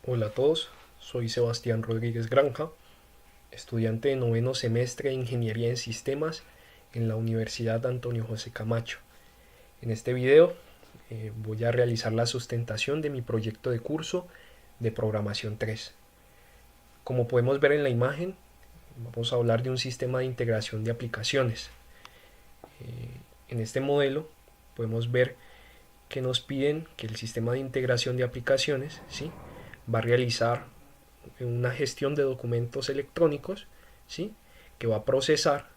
Hola a todos, soy Sebastián Rodríguez Granja, estudiante de noveno semestre de Ingeniería en Sistemas en la Universidad Antonio José Camacho. En este video voy a realizar la sustentación de mi proyecto de curso de Programación 3. Como podemos ver en la imagen, vamos a hablar de un sistema de integración de aplicaciones. En este modelo podemos ver que nos piden que el sistema de integración de aplicaciones, ¿sí?, va a realizar una gestión de documentos electrónicos, ¿sí?, que va a procesar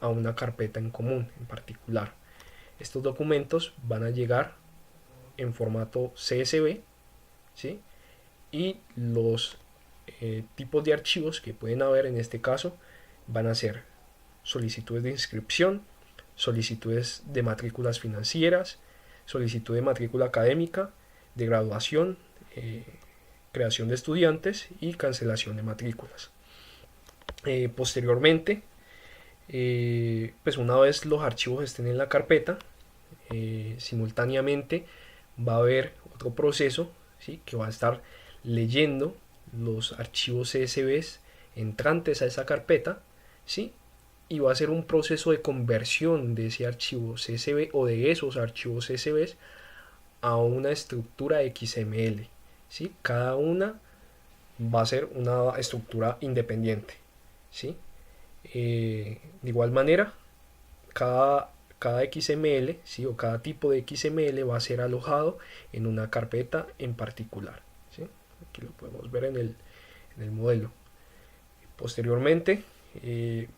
a una carpeta en común en particular. Estos documentos van a llegar en formato CSV, ¿sí?, y los tipos de archivos que pueden haber en este caso van a ser solicitudes de inscripción, solicitudes de matrículas financieras, solicitud de matrícula académica, de graduación, creación de estudiantes y cancelación de matrículas. Posteriormente, pues una vez los archivos estén en la carpeta, simultáneamente va a haber otro proceso, ¿sí?, que va a estar leyendo los archivos CSV entrantes a esa carpeta, ¿sí?, y va a ser un proceso de conversión de ese archivo CSV o de esos archivos CSV a una estructura XML, ¿sí? Cada una va a ser una estructura independiente, ¿sí? De igual manera, cada XML, ¿sí?, o cada tipo de XML va a ser alojado en una carpeta en particular, ¿sí? Aquí lo podemos ver en el modelo. Posteriormente,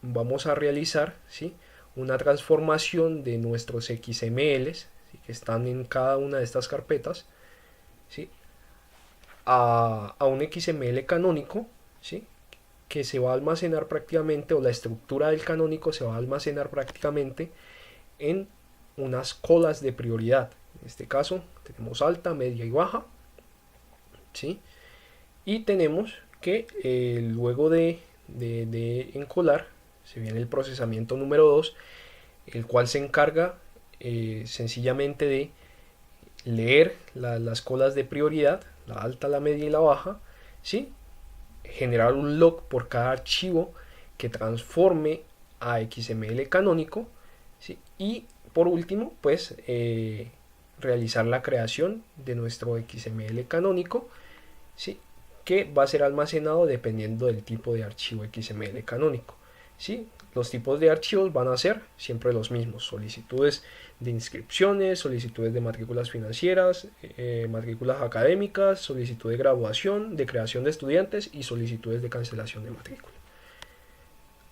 vamos a realizar, ¿sí?, una transformación de nuestros XMLs, ¿sí?, que están en cada una de estas carpetas, ¿sí?, a un XML canónico, ¿sí?, que se va a almacenar prácticamente, o la estructura del canónico se va a almacenar prácticamente en unas colas de prioridad. En este caso tenemos alta, media y baja, ¿sí? Y tenemos que luego de encolar se viene el procesamiento número 2, el cual se encarga sencillamente de leer las colas de prioridad, la alta, la media y la baja, ¿sí?, generar un log por cada archivo que transforme a XML canónico, ¿sí?, y por último, pues realizar la creación de nuestro XML canónico, ¿sí?, que va a ser almacenado dependiendo del tipo de archivo XML canónico, ¿sí? Los tipos de archivos van a ser siempre los mismos: solicitudes de inscripciones, solicitudes de matrículas financieras, matrículas académicas, solicitud de graduación, de creación de estudiantes y solicitudes de cancelación de matrícula.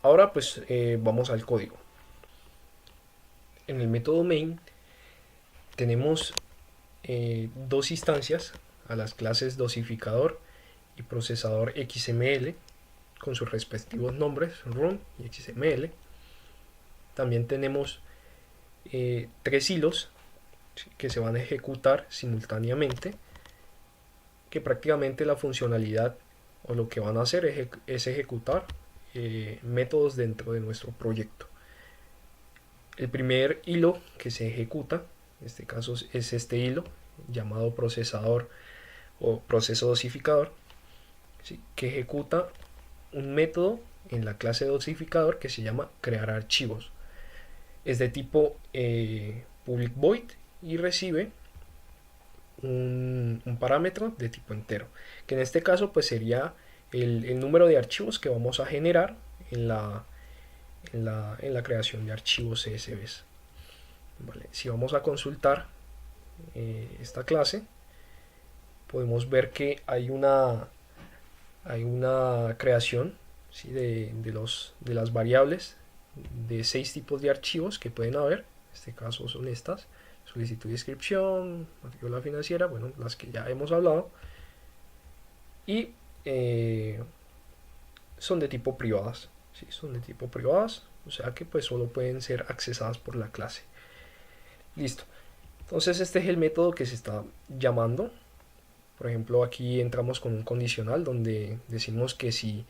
Ahora pues vamos al código. En el método main tenemos dos instancias a las clases dosificador y procesador XML con sus respectivos nombres, run y XML. También tenemos tres hilos que se van a ejecutar simultáneamente, que prácticamente la funcionalidad o lo que van a hacer es ejecutar métodos dentro de nuestro proyecto. El primer hilo que se ejecuta, en este caso es este hilo llamado procesador o proceso dosificador, ¿sí?, que ejecuta un método en la clase dosificador que se llama crear archivos. Es de tipo public void y recibe un parámetro de tipo entero, que en este caso pues sería el número de archivos que vamos a generar en la creación de archivos CSV. Vale. Si vamos a consultar esta clase, podemos ver que hay una creación, ¿sí?, de las variables de 6 tipos de archivos que pueden haber. En este caso son estas: solicitud de inscripción, matrícula financiera, bueno, las que ya hemos hablado, y son de tipo privadas, ¿sí? Son de tipo privadas, o sea que pues solo pueden ser accesadas por la clase. Listo. Entonces este es el método que se está llamando. Por ejemplo, aquí entramos con un condicional donde decimos que si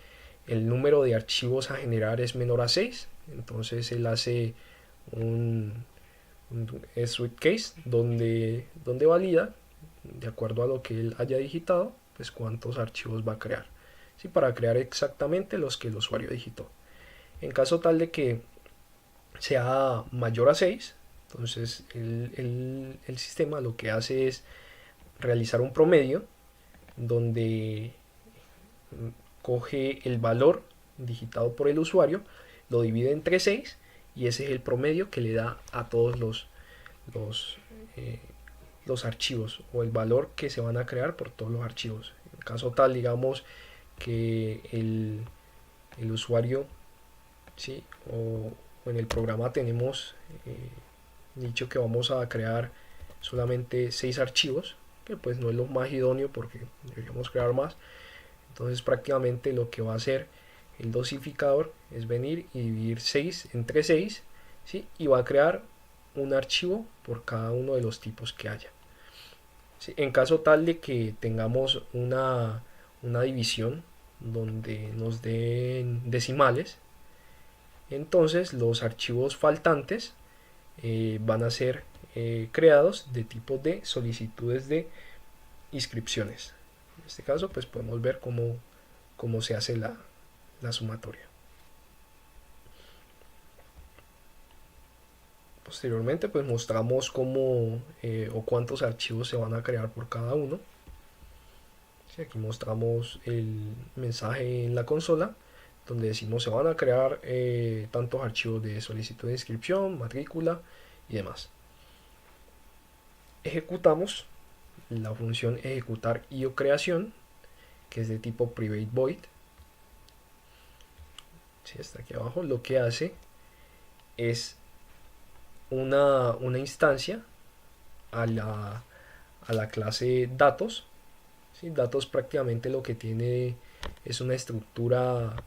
el número de archivos a generar es menor a 6, entonces él hace un switch case donde valida de acuerdo a lo que él haya digitado, pues cuántos archivos va a crear, ¿sí? Para crear exactamente los que el usuario digitó. En caso tal de que sea mayor a 6, entonces el sistema lo que hace es realizar un promedio donde coge el valor digitado por el usuario, lo divide entre 6 y ese es el promedio que le da a todos los, eh, los archivos o el valor que se van a crear por todos los archivos. En caso tal, digamos que el usuario, ¿sí? o en el programa tenemos dicho que vamos a crear solamente 6 archivos, que pues no es lo más idóneo porque deberíamos crear más. Entonces prácticamente lo que va a hacer el dosificador es venir y dividir 6 entre 6, ¿sí? Y va a crear un archivo por cada uno de los tipos que haya. ¿Sí? En caso tal de que tengamos una división donde nos den decimales, entonces los archivos faltantes van a ser creados de tipo de solicitudes de inscripciones. En este caso pues podemos ver cómo se hace la sumatoria. Posteriormente pues mostramos cómo o cuántos archivos se van a crear por cada uno. ¿Sí? Aquí mostramos el mensaje en la consola donde decimos se van a crear tantos archivos de solicitud de inscripción, matrícula y demás. Ejecutamos la función ejecutar IO creación, que es de tipo private void. Si está aquí abajo, lo que hace es una instancia a la clase datos. ¿Sí? Datos prácticamente lo que tiene es una estructura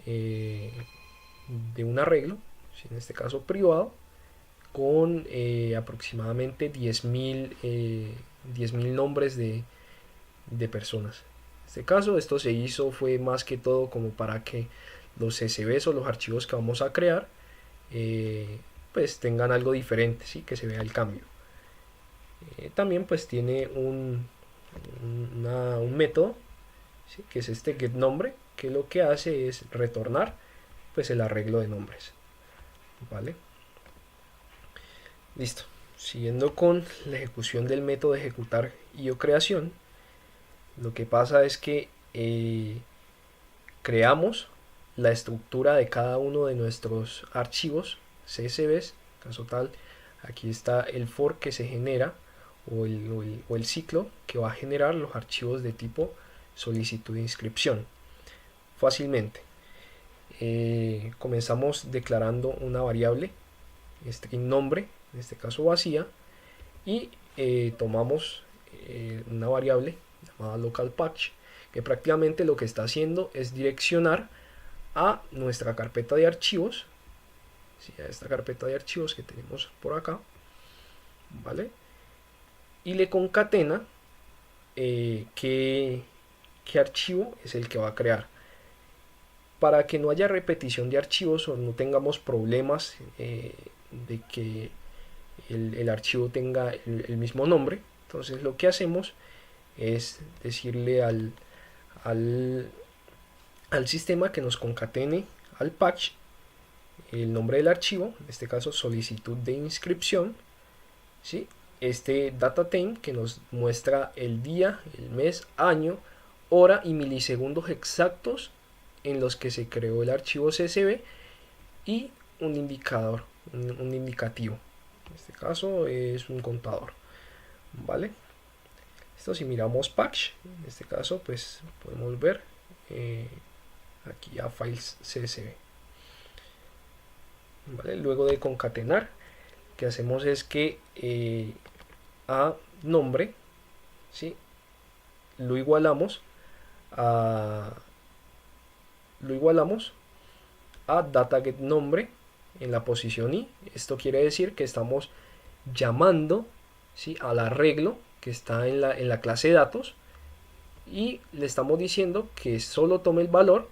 de un arreglo, ¿sí? En este caso privado, con aproximadamente 10.000 nombres de personas. En este caso esto se hizo fue más que todo como para que los CSVs o los archivos que vamos a crear pues tengan algo diferente, ¿sí? Que se vea el cambio. También pues tiene un método, ¿sí? Que es este getNombre, que lo que hace es retornar pues el arreglo de nombres. ¿Vale? Listo. Siguiendo con la ejecución del método de ejecutar IO creación, lo que pasa es que creamos la estructura de cada uno de nuestros archivos CSVs. Caso tal, aquí está el for que se genera o el ciclo que va a generar los archivos de tipo solicitud de inscripción. Fácilmente. Comenzamos declarando una variable string nombre, en este caso vacía, y tomamos una variable llamada local patch, que prácticamente lo que está haciendo es direccionar a nuestra carpeta de archivos, ¿sí? A esta carpeta de archivos que tenemos por acá, ¿vale? Y le concatena qué archivo es el que va a crear. Para que no haya repetición de archivos o no tengamos problemas de que el archivo tenga el mismo nombre, entonces lo que hacemos es decirle al sistema que nos concatene al patch el nombre del archivo, en este caso solicitud de inscripción, ¿sí? Este datatime que nos muestra el día, el mes, año, hora y milisegundos exactos en los que se creó el archivo CSV y un indicador, un indicativo. En este caso es un contador, ¿vale? Esto si miramos patch, en este caso pues podemos ver aquí a files CSV. ¿Vale? Luego de concatenar, lo que hacemos es que a nombre, ¿sí? lo igualamos a dataGetNombre en la posición i. Esto quiere decir que estamos llamando, ¿sí? al arreglo que está en la clase datos y le estamos diciendo que solo tome el valor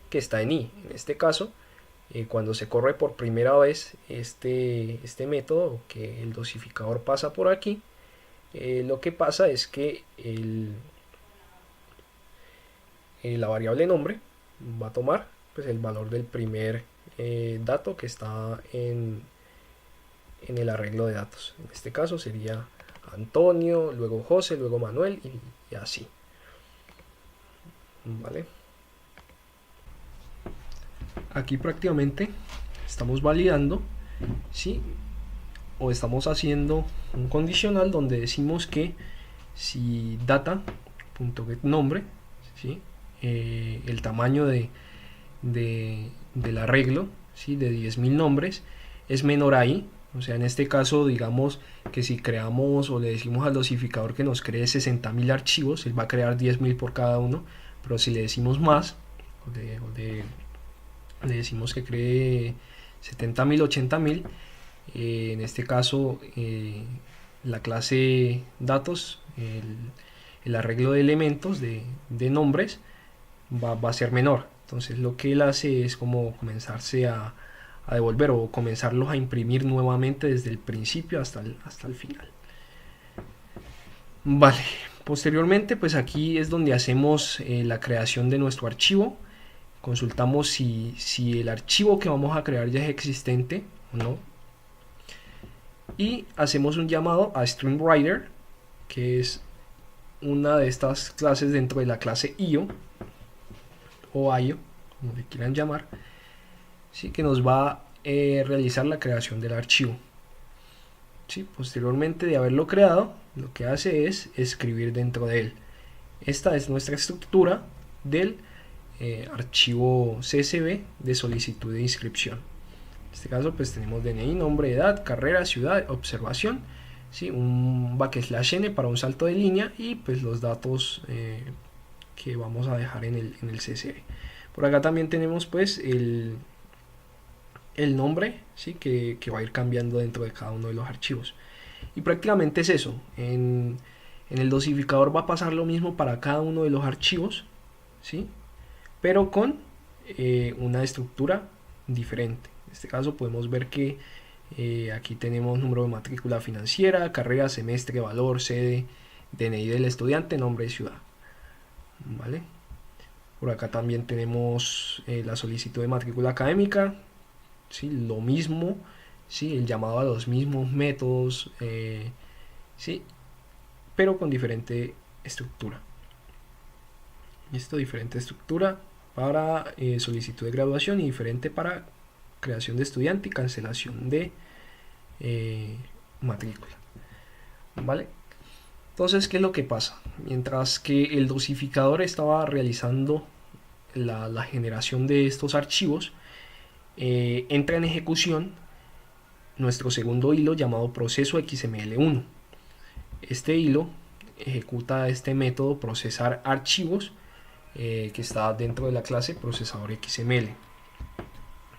que está en i. En este caso, cuando se corre por primera vez este método, que el dosificador pasa por aquí, lo que pasa es que la variable nombre va a tomar pues el valor del primer dato que está en el arreglo de datos. En este caso sería Antonio, luego José, luego Manuel y así. ¿Vale? Aquí prácticamente estamos validando, ¿sí? O estamos haciendo un condicional donde decimos que si data.getNombre, ¿sí? El tamaño del arreglo, ¿sí? De 10.000 nombres es menor ahí. O sea, en este caso, digamos que si creamos o le decimos al dosificador que nos cree 60.000 archivos, él va a crear 10.000 por cada uno. Pero si le decimos más, le decimos que cree 70.000, 80.000, en este caso la clase datos, el arreglo de elementos de nombres va a ser menor. Entonces lo que él hace es como comenzarse a devolver o comenzarlos a imprimir nuevamente desde el principio hasta el final. Vale, posteriormente pues aquí es donde hacemos la creación de nuestro archivo. Consultamos si el archivo que vamos a crear ya es existente o no. Y hacemos un llamado a StringWriter, que es una de estas clases dentro de la clase IO o IO, como le quieran llamar, ¿sí? Que nos va a realizar la creación del archivo. ¿Sí? Posteriormente de haberlo creado, lo que hace es escribir dentro de él. Esta es nuestra estructura del archivo CSV de solicitud de inscripción. En este caso pues tenemos DNI, nombre, edad, carrera, ciudad, observación, ¿sí? Un \n para un salto de línea y pues los datos que vamos a dejar en el CSV. Por acá también tenemos pues el nombre, ¿sí? que va a ir cambiando dentro de cada uno de los archivos. Y prácticamente es eso. En el dosificador va a pasar lo mismo para cada uno de los archivos, ¿sí? Pero con una estructura diferente. En este caso podemos ver que aquí tenemos número de matrícula financiera, carrera, semestre, valor, sede, DNI del estudiante, nombre y ciudad. ¿Vale? Por acá también tenemos la solicitud de matrícula académica, ¿sí? Lo mismo, ¿sí? El llamado a los mismos métodos, ¿sí? Pero con diferente estructura. Esto, diferente estructura para solicitud de graduación y diferente para creación de estudiante y cancelación de matrícula. ¿Vale? Entonces, ¿qué es lo que pasa? Mientras que el dosificador estaba realizando la generación de estos archivos, entra en ejecución nuestro segundo hilo llamado proceso XML1. Este hilo ejecuta este método procesar archivos que está dentro de la clase procesador XML.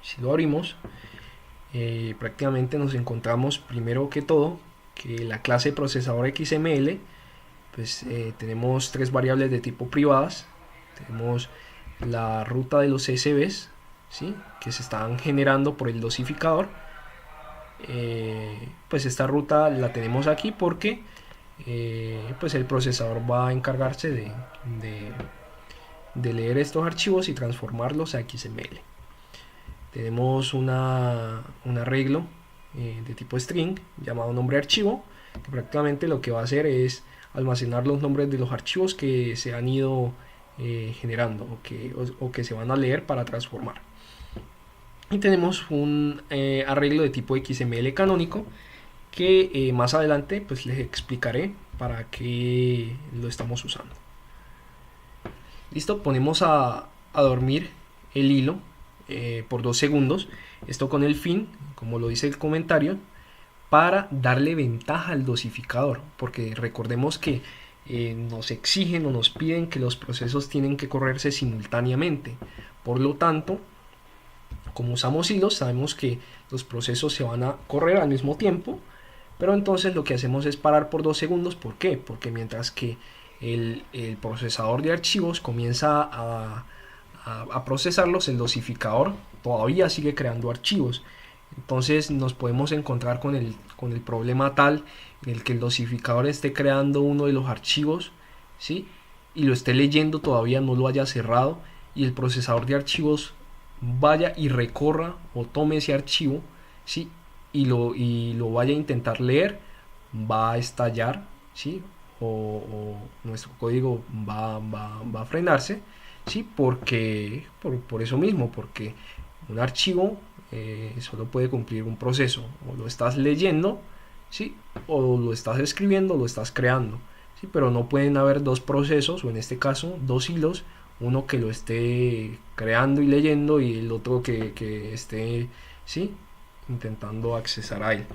Si lo abrimos, prácticamente nos encontramos primero que todo que la clase procesador XML pues tenemos tres variables de tipo privadas. Tenemos la ruta de los CSVs, ¿sí? Que se están generando por el dosificador. Pues esta ruta la tenemos aquí porque pues el procesador va a encargarse de leer estos archivos y transformarlos a XML. Tenemos un arreglo de tipo string llamado nombre archivo, que prácticamente lo que va a hacer es almacenar los nombres de los archivos que se han ido generando o que se van a leer para transformar. Y tenemos un arreglo de tipo XML canónico que más adelante pues les explicaré para qué lo estamos usando. Listo, ponemos a dormir el hilo por 2 segundos. Esto con el fin, como lo dice el comentario, para darle ventaja al dosificador, porque recordemos que nos exigen o nos piden que los procesos tienen que correrse simultáneamente. Por lo tanto, como usamos hilos, sabemos que los procesos se van a correr al mismo tiempo, pero entonces lo que hacemos es parar por 2 segundos. ¿Por qué? Porque mientras que el procesador de archivos comienza a procesarlos, el dosificador todavía sigue creando archivos. Entonces nos podemos encontrar con el problema tal en el que el dosificador esté creando uno de los archivos, ¿sí? y lo esté leyendo, todavía no lo haya cerrado, y el procesador de archivos vaya y recorra o tome ese archivo, ¿sí? y lo vaya a intentar leer, va a estallar, ¿sí? o nuestro código va a frenarse, ¿sí? Por eso mismo, porque un archivo solo puede cumplir un proceso: o lo estás leyendo, ¿sí? o lo estás escribiendo, o lo estás creando, ¿sí? Pero no pueden haber dos procesos, o en este caso dos hilos, uno que lo esté creando y leyendo, y el otro que esté, ¿sí? intentando accesar a él.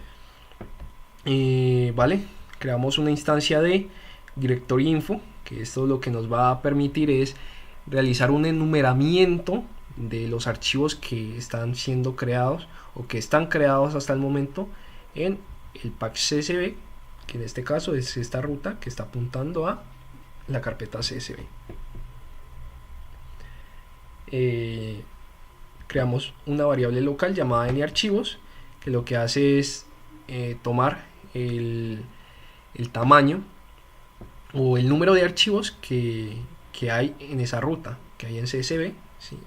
Vale, creamos una instancia de directory info, que esto lo que nos va a permitir es realizar un enumeramiento de los archivos que están siendo creados o que están creados hasta el momento en el patch CSV, que en este caso es esta ruta que está apuntando a la carpeta CSV. Creamos una variable local llamada narchivos, que lo que hace es tomar el tamaño o el número de archivos que hay en esa ruta, que hay en CSV, ¿sí?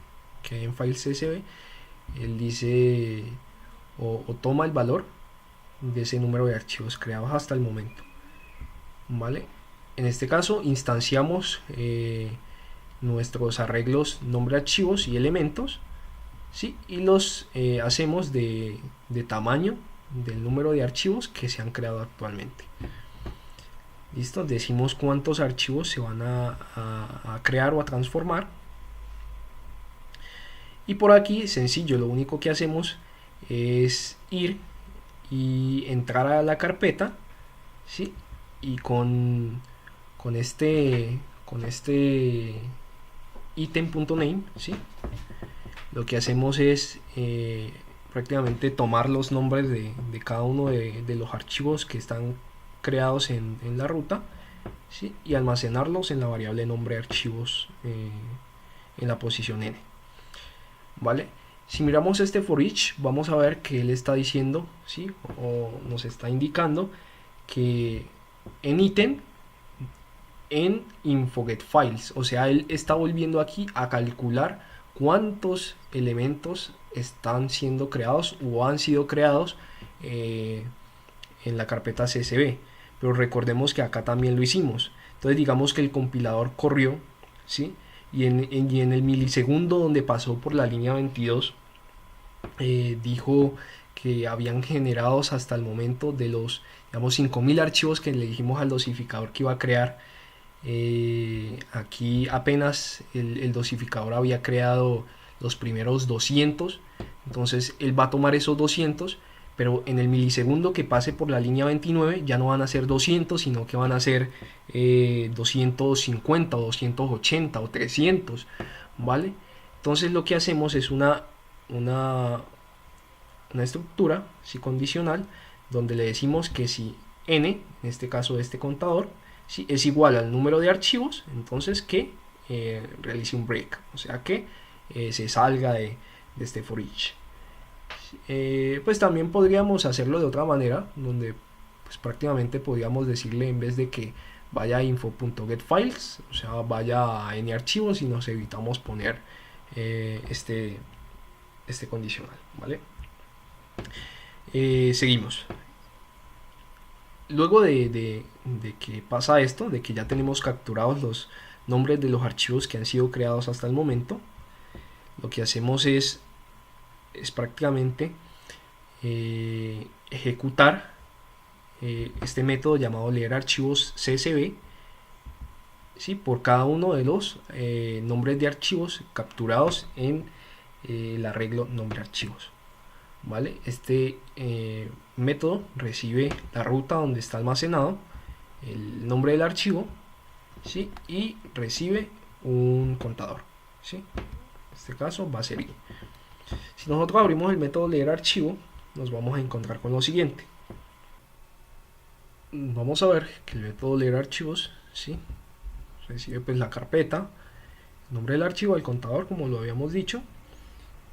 que hay en file CSV. Él dice o toma el valor de ese número de archivos creados hasta el momento, ¿vale? En este caso instanciamos nuestros arreglos nombre, archivos y elementos, ¿sí? y los hacemos de tamaño del número de archivos que se han creado actualmente. Listo, decimos cuántos archivos se van a crear o a transformar, y por aquí sencillo, lo único que hacemos es ir y entrar a la carpeta, ¿sí? y con este item.name, ¿sí? lo que hacemos es prácticamente tomar los nombres de cada uno de los archivos que están creados en la ruta, ¿sí? y almacenarlos en la variable nombre archivos en la posición n. ¿Vale? Si miramos este for each, vamos a ver que él está diciendo, ¿sí? o nos está indicando que en ítem, en info.getFiles, o sea, él está volviendo aquí a calcular cuántos elementos están siendo creados o han sido creados en la carpeta CSV. Pero recordemos que acá también lo hicimos. Entonces digamos que el compilador corrió, ¿sí? y en el milisegundo donde pasó por la línea 22 dijo que habían generados hasta el momento de los, digamos, 5000 archivos que le dijimos al dosificador que iba a crear. Aquí apenas el dosificador había creado los primeros 200, entonces él va a tomar esos 200, pero en el milisegundo que pase por la línea 29 ya no van a ser 200, sino que van a ser 250 o 280 o 300, ¿vale? Entonces lo que hacemos es una estructura, ¿sí? condicional, donde le decimos que si n, en este caso de este contador, ¿sí? es igual al número de archivos, entonces que realice un break, o sea que se salga de este for each. Pues también podríamos hacerlo de otra manera, donde pues prácticamente podríamos decirle, en vez de que vaya a info.getFiles, o sea, vaya a narchivos, y nos evitamos poner este condicional, ¿vale? Seguimos. Luego de que pasa esto, de que ya tenemos capturados los nombres de los archivos que han sido creados hasta el momento, lo que hacemos es prácticamente ejecutar este método llamado leer archivos CSV, ¿sí? por cada uno de los nombres de archivos capturados en el arreglo nombre archivos. ¿Vale? Este método recibe la ruta donde está almacenado el nombre del archivo, ¿sí? y recibe un contador, ¿sí? En este caso va a ser i. Si nosotros abrimos el método leer archivo, nos vamos a encontrar con lo siguiente. Vamos a ver que el método leer archivos, ¿sí? recibe pues la carpeta, el nombre del archivo, el contador, como lo habíamos dicho,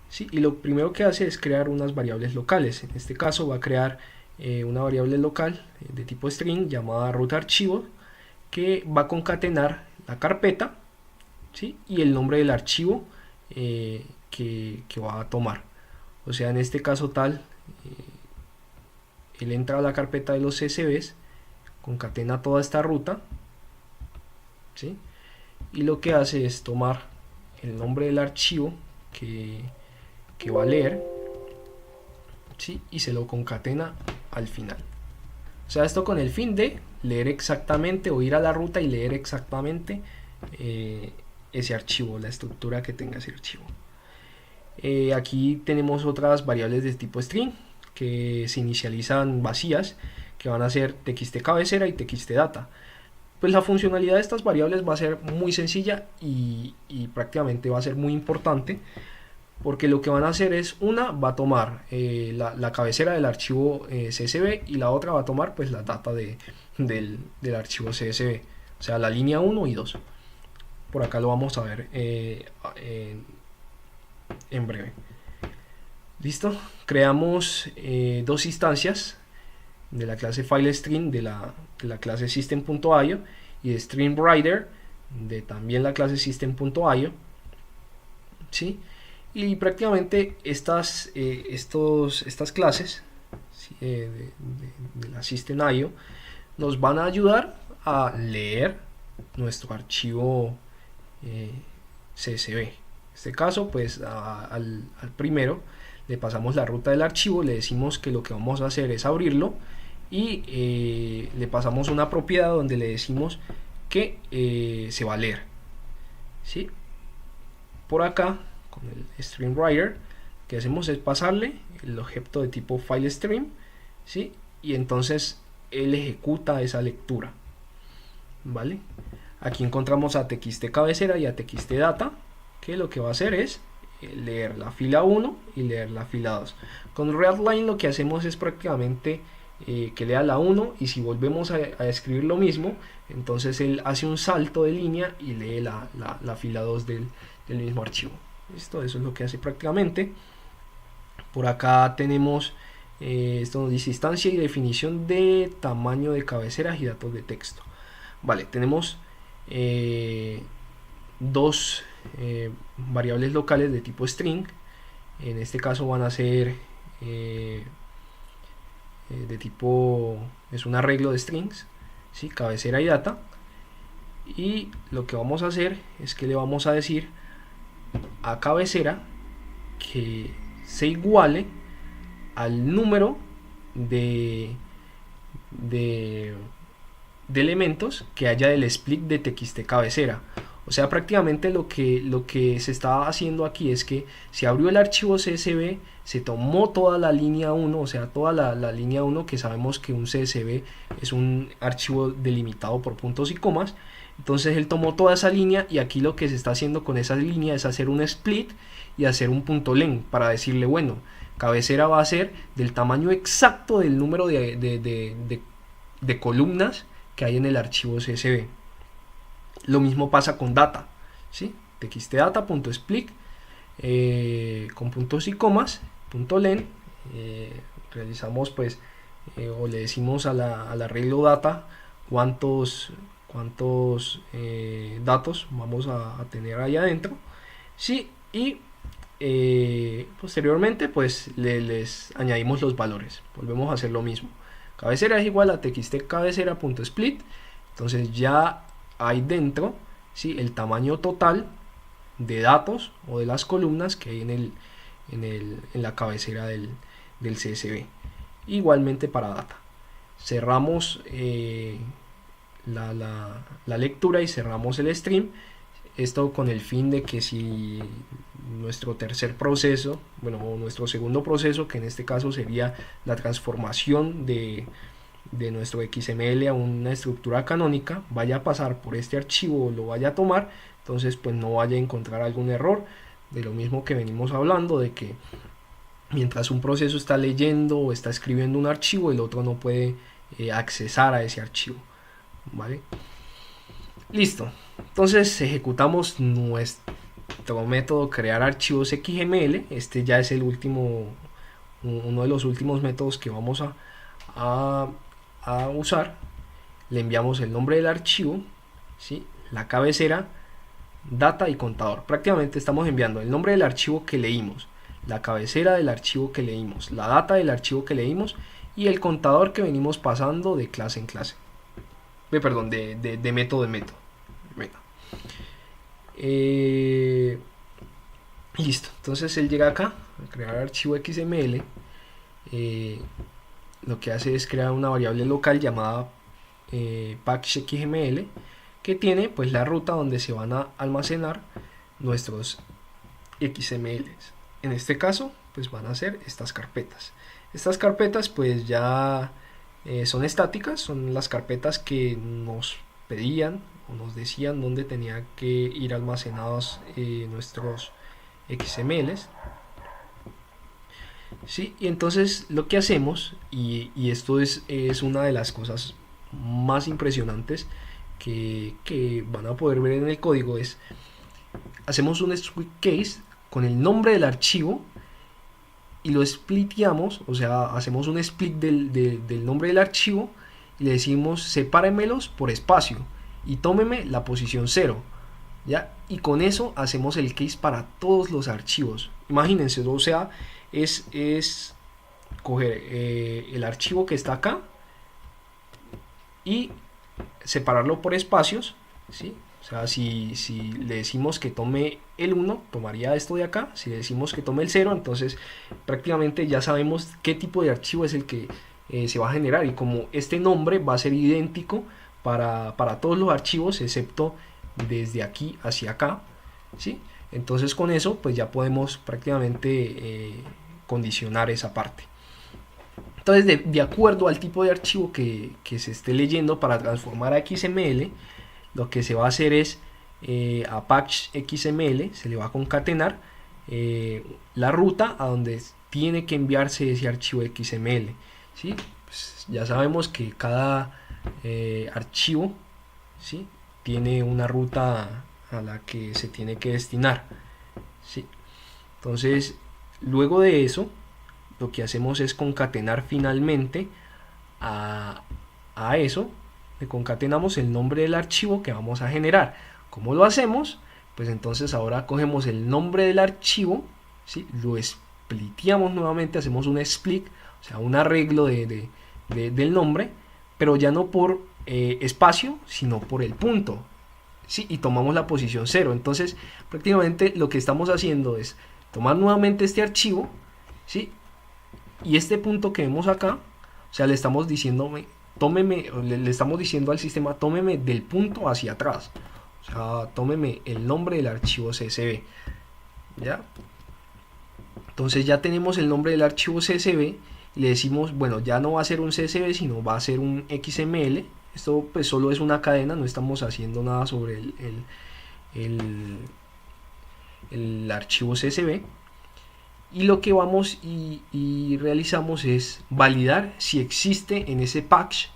¿sí? y lo primero que hace es crear unas variables locales. En este caso va a crear una variable local de tipo string llamada root archivo, que va a concatenar la carpeta, ¿sí? Y el nombre del archivo que va a tomar. O sea, en este caso tal, él entra a la carpeta de los CSVs, concatena toda esta ruta, ¿sí? Y lo que hace es tomar el nombre del archivo que va a leer, ¿sí? Y se lo concatena al final. O sea, esto con el fin de leer exactamente o ir a la ruta y leer exactamente ese archivo, la estructura que tenga ese archivo. Aquí tenemos otras variables de tipo string que se inicializan vacías, que van a ser txt cabecera y txt data. Pues la funcionalidad de estas variables va a ser muy sencilla y prácticamente va a ser muy importante, porque lo que van a hacer es, una va a tomar la cabecera del archivo CSV y la otra va a tomar pues la data del archivo CSV, o sea, la línea 1 y 2. Por acá lo vamos a ver en breve. Listo, creamos dos instancias de la clase FileStream de la clase System.io y de StreamWriter de también la clase System.io, ¿sí? Y prácticamente estas clases, ¿sí? de la System.io nos van a ayudar a leer nuestro archivo CSV. En este caso, pues al primero le pasamos la ruta del archivo, le decimos que lo que vamos a hacer es abrirlo y le pasamos una propiedad donde le decimos que se va a leer, ¿sí? Por acá con el StreamWriter, lo que hacemos es pasarle el objeto de tipo FileStream, ¿sí? Y entonces él ejecuta esa lectura, ¿vale? Aquí encontramos a txt cabecera y a txt data, que lo que va a hacer es leer la fila 1 y leer la fila 2. Con readline lo que hacemos es prácticamente que lea la 1 y si volvemos a escribir lo mismo, entonces él hace un salto de línea y lee la fila 2 del mismo archivo. Esto, eso es lo que hace prácticamente. Por acá tenemos esto nos dice instancia y definición de tamaño de cabeceras y datos de texto. Vale, tenemos dos variables locales de tipo string. En este caso van a ser de tipo, es un arreglo de strings, ¿sí? Cabecera y data. Y lo que vamos a hacer es que le vamos a decir a cabecera que se iguale al número de elementos que haya del split de txt cabecera. O sea, prácticamente lo que se está haciendo aquí es que se abrió el archivo CSV, se tomó toda la línea 1, o sea, toda la línea 1, que sabemos que un CSV es un archivo delimitado por puntos y comas. Entonces él tomó toda esa línea y aquí lo que se está haciendo con esa línea es hacer un split y hacer un punto len para decirle, bueno, cabecera va a ser del tamaño exacto del número de columnas que hay en el archivo CSV. Lo mismo pasa con data, ¿sí? txtdata.split con puntos y comas, punto len, realizamos pues o le decimos al arreglo data cuántos datos vamos a tener ahí adentro, ¿sí? Y posteriormente pues les añadimos los valores. Volvemos a hacer lo mismo, cabecera es igual a txtcabecera.split, entonces ya hay dentro, ¿sí? El tamaño total de datos o de las columnas que hay en la cabecera del CSV. Igualmente para data. Cerramos la lectura y cerramos el stream. Esto con el fin de que si nuestro tercer proceso, bueno, o nuestro segundo proceso, que en este caso sería la transformación de nuestro XML a una estructura canónica, vaya a pasar por este archivo o lo vaya a tomar, entonces pues no vaya a encontrar algún error, de lo mismo que venimos hablando, de que mientras un proceso está leyendo o está escribiendo un archivo, el otro no puede accesar a ese archivo, ¿vale? Listo, entonces ejecutamos nuestro método crear archivos XML. Este ya es el último, uno de los últimos métodos que vamos a usar. le enviamos el nombre del archivo, ¿sí? La cabecera, data y contador. Prácticamente estamos enviando el nombre del archivo que leímos, la cabecera del archivo que leímos, la data del archivo que leímos y el contador que venimos pasando de clase en clase. Perdón, de método en método. Listo, entonces él llega acá a crear archivo XML. Lo que hace es crear una variable local llamada package.xml, que tiene pues la ruta donde se van a almacenar nuestros XMLs. En este caso pues van a ser estas carpetas. Estas carpetas pues ya son estáticas, son las carpetas que nos pedían o nos decían dónde tenía que ir almacenados nuestros XMLs. ¿Sí? Y entonces lo que hacemos, y esto es una de las cosas más impresionantes que van a poder ver en el código, es hacemos un split case con el nombre del archivo y lo spliteamos, o sea, hacemos un split del nombre del archivo y le decimos sepáremelos por espacio y tómeme la posición 0, ¿ya? Y con eso hacemos el case para todos los archivos. Imagínense, o sea, es coger el archivo que está acá y separarlo por espacios, ¿sí? O sea, si le decimos que tome el 1, tomaría esto de acá. Si le decimos que tome el 0, entonces prácticamente ya sabemos qué tipo de archivo es el que se va a generar. Y como este nombre va a ser idéntico para todos los archivos, excepto desde aquí hacia acá, ¿sí? Entonces con eso pues ya podemos prácticamente condicionar esa parte. Entonces de acuerdo al tipo de archivo que se esté leyendo para transformar a XML, lo que se va a hacer es a patch XML se le va a concatenar la ruta a donde tiene que enviarse ese archivo XML, ¿sí? Pues ya sabemos que cada archivo, ¿sí?, tiene una ruta a la que se tiene que destinar, ¿sí? Entonces luego de eso lo que hacemos es concatenar finalmente a eso, le concatenamos el nombre del archivo que vamos a generar. ¿Cómo lo hacemos? Pues entonces ahora cogemos el nombre del archivo, ¿sí?, lo spliteamos nuevamente, hacemos un split, o sea, un arreglo del nombre, pero ya no por espacio, sino por el punto, ¿sí?, y tomamos la posición 0. Entonces prácticamente lo que estamos haciendo es tomar nuevamente este archivo, ¿sí?, y este punto que vemos acá, o sea, le estamos diciendo le estamos diciendo al sistema, tómeme del punto hacia atrás, o sea, tómeme el nombre del archivo CSV, ¿ya? Entonces ya tenemos el nombre del archivo CSV y le decimos, bueno, ya no va a ser un CSV, sino va a ser un XML. Esto pues solo es una cadena, no estamos haciendo nada sobre el archivo CSV. Y lo que vamos y realizamos es validar si existe en ese patch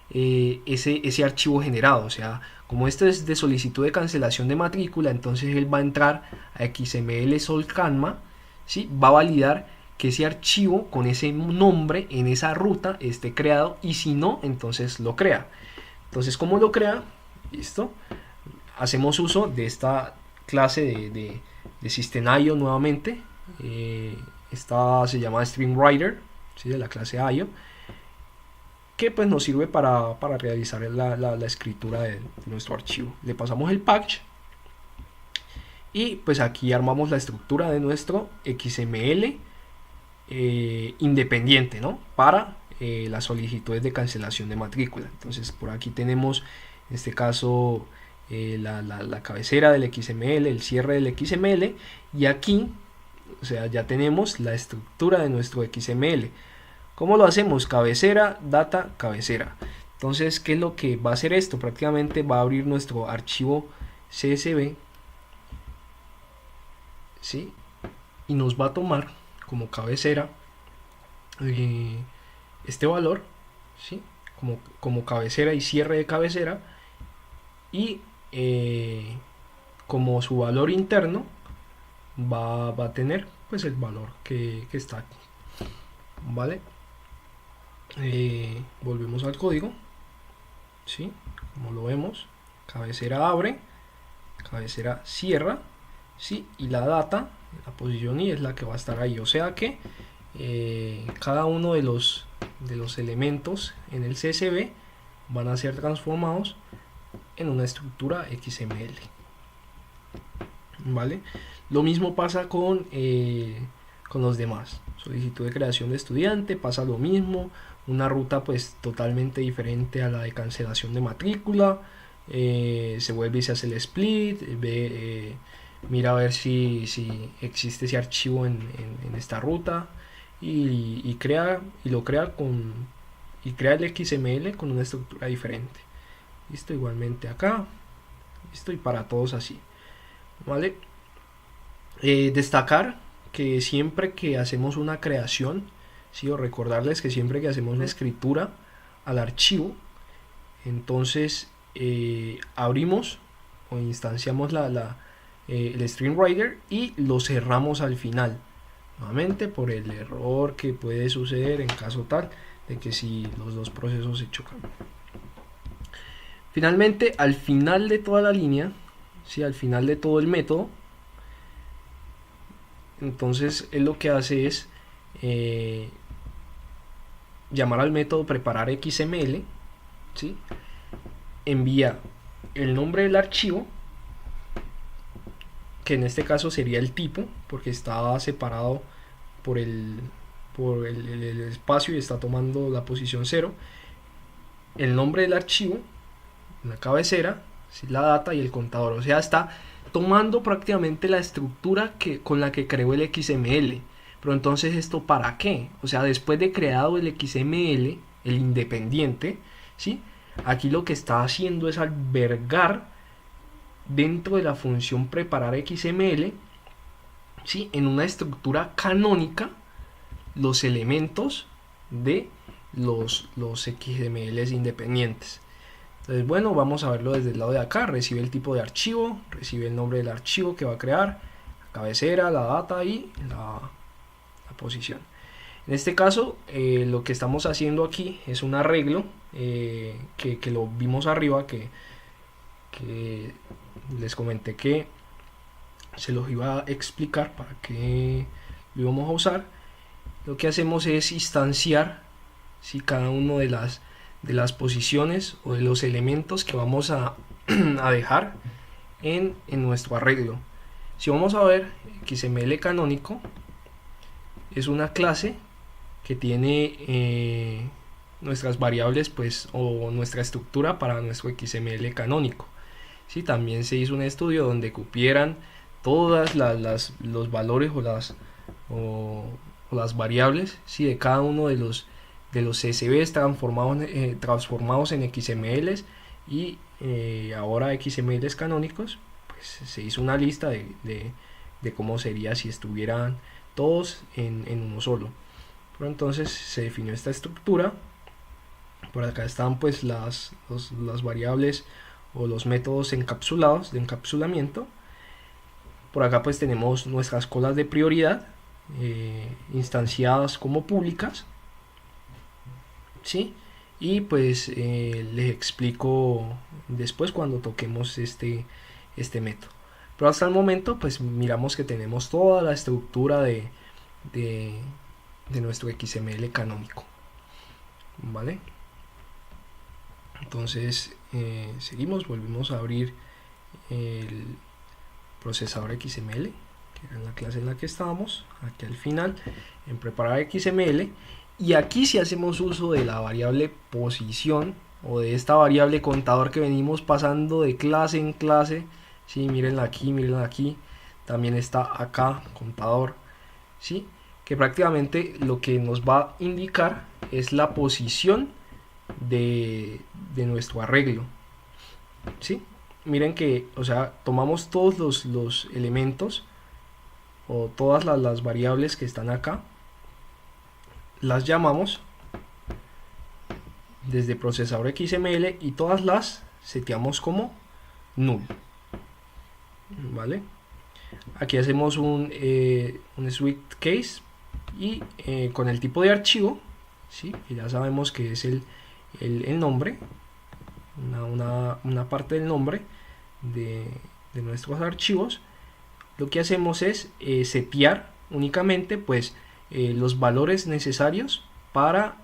ese archivo generado. O sea, como esto es de solicitud de cancelación de matrícula, entonces él va a entrar a XML Solcanma, ¿sí?, va a validar que ese archivo con ese nombre en esa ruta esté creado, y si no, entonces lo crea. Entonces, ¿cómo lo crea? Listo. Hacemos uso de esta clase de System.io nuevamente. Esta se llama StreamWriter, ¿sí?, de la clase IO, que pues nos sirve para realizar la escritura de nuestro archivo. Le pasamos el patch y pues aquí armamos la estructura de nuestro XML independiente, ¿no?, para las solicitudes de cancelación de matrícula. Entonces por aquí tenemos en este caso la cabecera del XML, el cierre del XML, y aquí, o sea, ya tenemos la estructura de nuestro XML. ¿Cómo lo hacemos? Cabecera, data, cabecera. Entonces, ¿qué es lo que va a hacer esto? Prácticamente va a abrir nuestro archivo CSV, ¿sí?, y nos va a tomar como cabecera este valor, ¿sí?, como cabecera y cierre de cabecera, y como su valor interno va a tener pues el valor que está aquí, ¿vale? Volvemos al código, ¿sí? Como lo vemos, cabecera abre, cabecera cierra, ¿sí? Y la data, la posición i es la que va a estar ahí, o sea que cada uno de los elementos en el CSV van a ser transformados en una estructura XML, ¿vale? Lo mismo pasa con los demás. Solicitud de creación de estudiante, pasa lo mismo. Una ruta pues totalmente diferente a la de cancelación de matrícula. Se vuelve y se hace el split, mira a ver si existe ese archivo en esta ruta y crea el XML con una estructura diferente. Listo, igualmente acá, listo, y para todos así, ¿vale? Destacar que siempre que hacemos una creación, ¿sí? O recordarles que siempre que hacemos una escritura al archivo, entonces abrimos o instanciamos el StreamWriter y lo cerramos al final, nuevamente por el error que puede suceder en caso tal de que si los dos procesos se chocan. Finalmente, al final de toda la línea, ¿sí? Al final de todo el método, entonces él lo que hace es llamar al método preparar XML, ¿sí? Envía el nombre del archivo, que en este caso sería el tipo, porque está separado por el espacio y está tomando la posición 0, el nombre del archivo, la cabecera, ¿sí? La data y el contador, o sea, está tomando prácticamente la estructura con la que creó el XML. Pero entonces, ¿esto para qué? O sea, después de creado el XML, el independiente, ¿sí? Aquí lo que está haciendo es albergar dentro de la función preparar XML, ¿sí? En una estructura canónica los elementos de los XMLs independientes. Entonces, bueno, vamos a verlo desde el lado de acá. Recibe el tipo de archivo, recibe el nombre del archivo que va a crear, la cabecera, la data y la posición. En este caso, lo que estamos haciendo aquí es un arreglo que lo vimos arriba, que les comenté que se los iba a explicar para qué lo íbamos a usar. Lo que hacemos es instanciar, ¿sí? Cada uno de las posiciones o de los elementos que vamos a dejar en nuestro arreglo. Si vamos a ver, XML canónico es una clase que tiene nuestras variables, pues, o nuestra estructura para nuestro XML canónico. ¿Sí? También se hizo un estudio donde cupieran todas los valores o las variables, ¿sí? De cada uno de los CSVs transformados en XMLs y ahora XMLs canónicos. Pues se hizo una lista de cómo sería si estuvieran todos en uno solo. Pero entonces se definió esta estructura. Por acá están pues las variables o los métodos encapsulados de encapsulamiento. Por acá pues tenemos nuestras colas de prioridad instanciadas como públicas, ¿sí? Y pues les explico después cuando toquemos este método. Pero hasta el momento pues miramos que tenemos toda la estructura de nuestro XML canónico, ¿vale? Entonces seguimos, volvemos a abrir el procesador XML, que era la clase en la que estábamos, aquí al final, en preparar XML, y aquí si hacemos uso de la variable posición o de esta variable contador que venimos pasando de clase en clase. Sí, mírenla aquí, también está acá contador, ¿sí? Que prácticamente lo que nos va a indicar es la posición de nuestro arreglo, ¿sí? Miren que, o sea, tomamos todos los elementos o todas las variables que están acá, las llamamos desde procesador XML y todas las seteamos como null, ¿vale? Aquí hacemos un switch case y con el tipo de archivo, ¿sí? Que ya sabemos que es el nombre, una parte del nombre de nuestros archivos, lo que hacemos es setear únicamente pues los valores necesarios para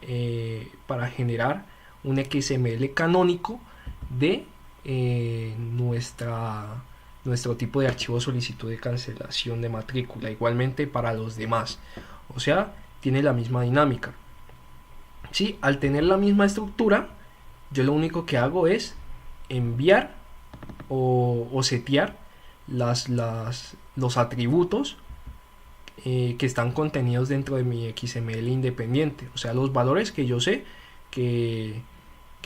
generar un XML canónico de nuestro tipo de archivo solicitud de cancelación de matrícula, igualmente para los demás, o sea, tiene la misma dinámica. ¿Sí? Al tener la misma estructura, yo lo único que hago es enviar o setear los atributos que están contenidos dentro de mi XML independiente, o sea, los valores que yo sé que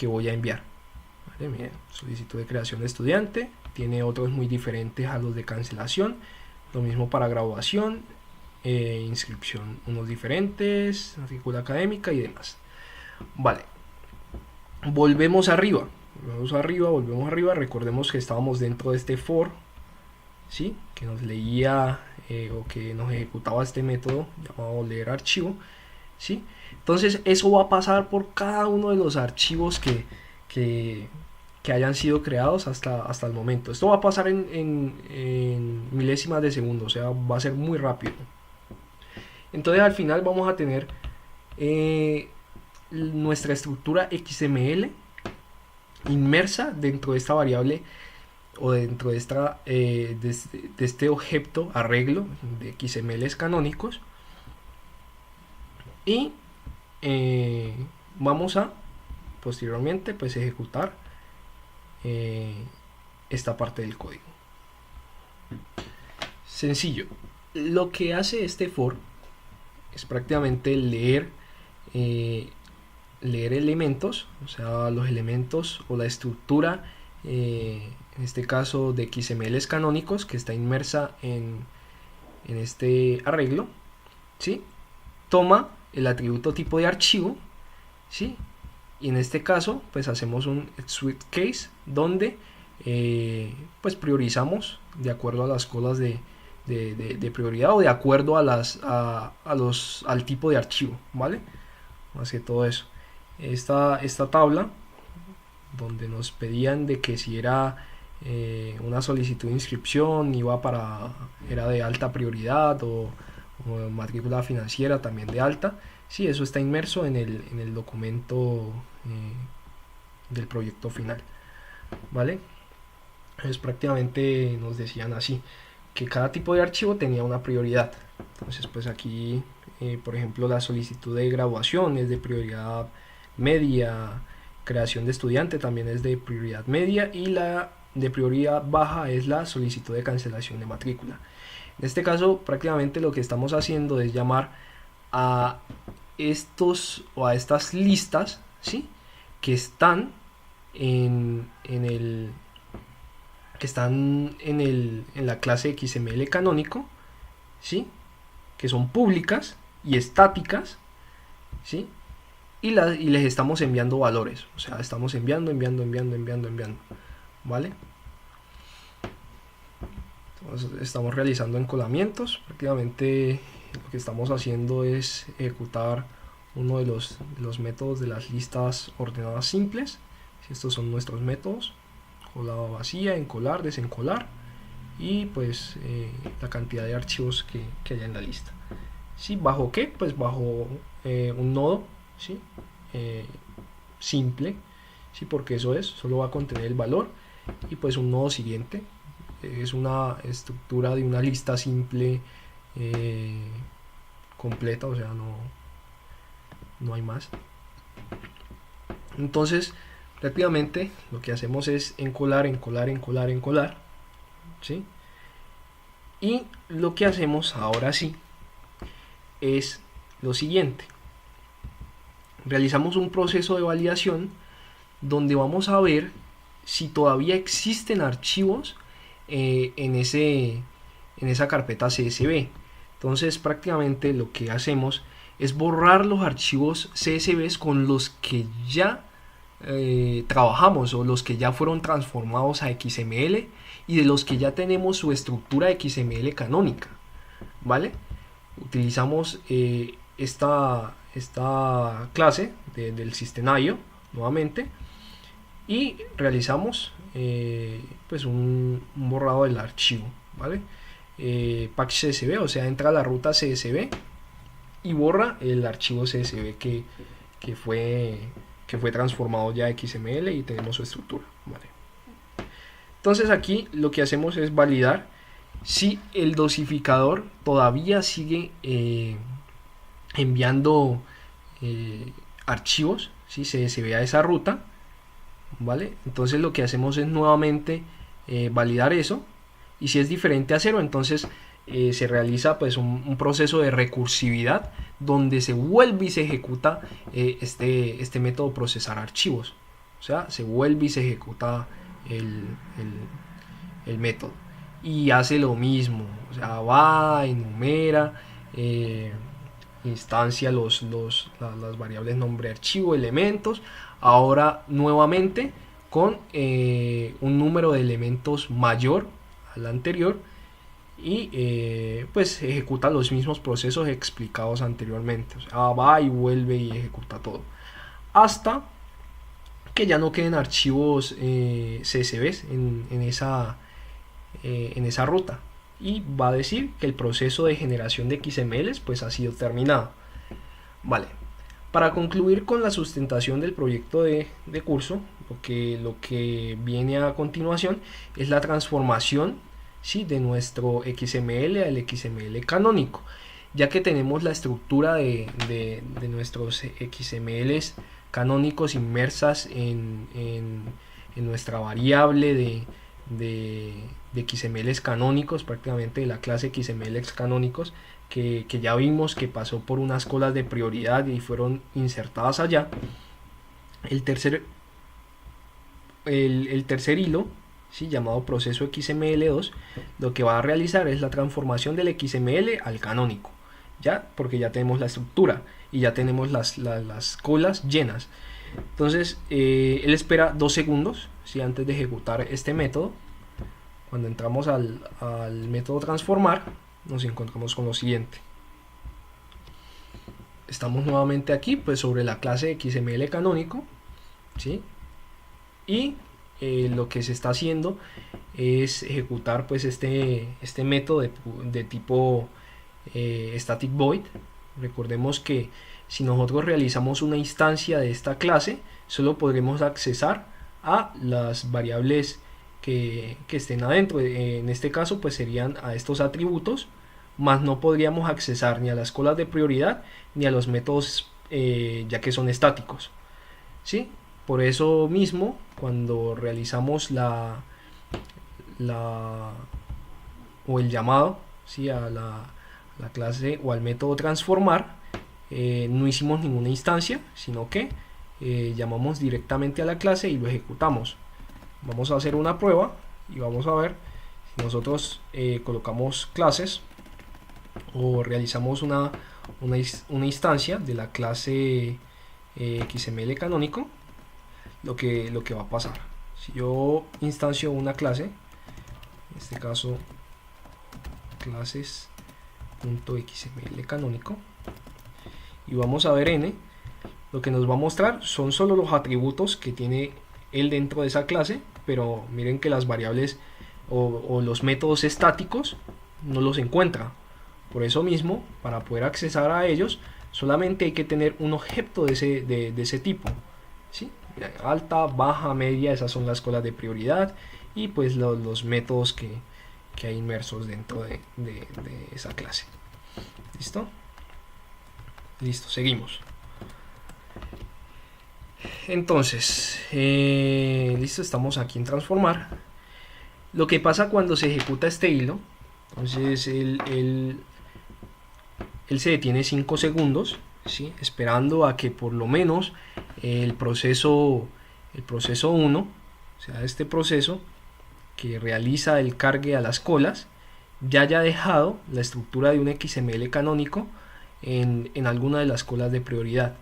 voy a enviar. ¿Vale? Miren, solicitud de creación de estudiante, tiene otros muy diferentes a los de cancelación, lo mismo para graduación, inscripción, unos diferentes, matrícula académica y demás. Vale, volvemos arriba, recordemos que estábamos dentro de este for, ¿sí? Que nos leía o que nos ejecutaba este método llamado leer archivo, ¿sí? Entonces eso va a pasar por cada uno de los archivos que hayan sido creados hasta el momento. Esto va a pasar en milésimas de segundo, o sea, va a ser muy rápido. Entonces al final vamos a tener nuestra estructura XML inmersa dentro de esta variable o dentro de este objeto arreglo de XMLs canónicos, y vamos a posteriormente pues ejecutar esta parte del código. Sencillo, lo que hace este for es prácticamente leer elementos, o sea, los elementos o la estructura, en este caso de XMLs canónicos, que está inmersa en este arreglo, ¿sí? Toma el atributo tipo de archivo, ¿sí? Y en este caso pues hacemos un switch case donde pues priorizamos de acuerdo a las colas de prioridad o de acuerdo al tipo de archivo, ¿vale? Más que todo eso. Esta tabla donde nos pedían de que si era una solicitud de inscripción era de alta prioridad o matrícula financiera también de alta, sí, eso está inmerso en el documento del proyecto final, ¿vale? Entonces prácticamente nos decían así, que cada tipo de archivo tenía una prioridad. Entonces pues aquí por ejemplo la solicitud de graduación es de prioridad media, creación de estudiante también es de prioridad media, y la de prioridad baja es la solicitud de cancelación de matrícula. En este caso prácticamente lo que estamos haciendo es llamar a estas listas, ¿sí? Que están en la clase XML canónico, ¿sí? Que son públicas y estáticas, ¿sí? Y les estamos enviando valores, o sea, estamos enviando, ¿vale? Entonces, estamos realizando encolamientos. Prácticamente lo que estamos haciendo es ejecutar uno de los métodos de las listas ordenadas simples. Estos son nuestros métodos: colada vacía, encolar, desencolar, y pues la cantidad de archivos que haya en la lista. ¿Sí? ¿Bajo qué? Pues bajo un nodo, ¿sí? Simple, ¿sí? Porque eso solo va a contener el valor, y pues un nodo siguiente es una estructura de una lista simple completa, o sea, no hay más. Entonces prácticamente lo que hacemos es encolar, ¿sí? Y lo que hacemos ahora sí es lo siguiente: realizamos un proceso de validación donde vamos a ver si todavía existen archivos en esa carpeta CSV. Entonces prácticamente lo que hacemos es borrar los archivos CSV con los que ya trabajamos, o los que ya fueron transformados a XML, y de los que ya tenemos su estructura XML canónica, ¿vale? Utilizamos esta clase del System.io nuevamente, y realizamos pues un borrado del archivo, ¿vale? Patch CSV, o sea, entra a la ruta CSV y borra el archivo CSV que fue transformado ya a XML y tenemos su estructura, ¿vale? Entonces aquí lo que hacemos es validar si el dosificador todavía sigue enviando archivos, ¿sí? CSV a esa ruta, ¿vale? Entonces lo que hacemos es nuevamente validar eso, y si es diferente a 0, entonces se realiza pues un proceso de recursividad donde se vuelve y se ejecuta este método procesar archivos, o sea, se vuelve y se ejecuta el método y hace lo mismo, o sea, va, enumera, instancia las variables nombre, archivo, elementos, ahora nuevamente con un número de elementos mayor al anterior, y pues ejecuta los mismos procesos explicados anteriormente, o sea, va y vuelve y ejecuta todo hasta que ya no queden archivos CSVs en esa ruta, y va a decir que el proceso de generación de XMLs pues ha sido terminado. Vale, para concluir con la sustentación del proyecto de curso, lo que viene a continuación es la transformación, ¿sí?, de nuestro XML al XML canónico, ya que tenemos la estructura de nuestros XMLs canónicos inmersas en nuestra variable de XMLs canónicos, prácticamente de la clase XMLs canónicos, que ya vimos que pasó por unas colas de prioridad y fueron insertadas allá. El tercer hilo, ¿sí?, llamado proceso XML2, lo que va a realizar es la transformación del XML al canónico, ya, porque ya tenemos la estructura y ya tenemos las colas llenas. Entonces él espera 2 segundos, ¿sí?, antes de ejecutar este método. Cuando entramos al método transformar, nos encontramos con lo siguiente. Estamos nuevamente aquí pues sobre la clase XML canónico, ¿sí?, y lo que se está haciendo es ejecutar pues este método de tipo static void. Recordemos que si nosotros realizamos una instancia de esta clase, solo podremos accesar a las variables que estén adentro. En este caso pues serían a estos atributos, más no podríamos accesar ni a las colas de prioridad ni a los métodos ya que son estáticos, ¿sí? Por eso mismo, cuando realizamos o el llamado, ¿sí?, a la clase o al método transformar, no hicimos ninguna instancia, sino que llamamos directamente a la clase y lo ejecutamos. Vamos a hacer una prueba y vamos a ver si nosotros colocamos clases o realizamos una instancia de la clase XML canónico, lo que va a pasar. Si yo instancio una clase, en este caso clases.xml canónico, y vamos a ver n, lo que nos va a mostrar son solo los atributos que tiene él dentro de esa clase, pero miren que las variables o los métodos estáticos no los encuentra. Por eso mismo, para poder accesar a ellos, solamente hay que tener un objeto de ese tipo, ¿sí? Alta, baja, media, esas son las colas de prioridad, y pues los métodos que hay inmersos dentro de esa clase. ¿Listo? Listo, seguimos. Entonces, listo, estamos aquí en transformar. Lo que pasa cuando se ejecuta este hilo, entonces él se detiene 5 segundos, ¿sí?, esperando a que por lo menos el proceso 1, o sea, este proceso que realiza el cargue a las colas, ya haya dejado la estructura de un XML canónico en alguna de las colas de prioridad.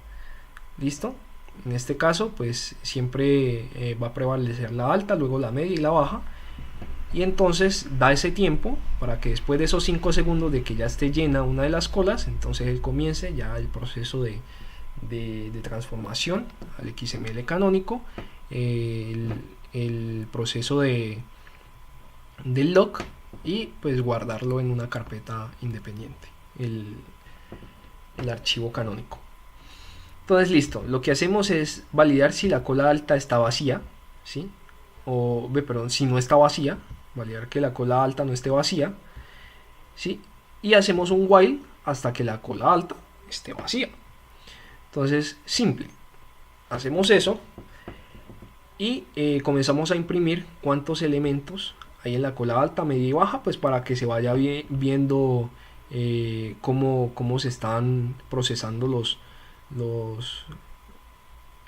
¿Listo? En este caso pues siempre va a prevalecer la alta, luego la media y la baja, y entonces da ese tiempo para que después de esos 5 segundos de que ya esté llena una de las colas, entonces él comience ya el proceso de transformación al XML canónico, el proceso del lock y pues guardarlo en una carpeta independiente, el archivo canónico. Entonces listo, lo que hacemos es validar si la cola alta está vacía, ¿sí? Perdón, si no está vacía, validar que la cola alta no esté vacía, ¿sí? Y hacemos un while hasta que la cola alta esté vacía. Entonces, simple, hacemos eso y comenzamos a imprimir cuántos elementos hay en la cola alta, media y baja, pues para que se vaya viendo cómo se están procesando los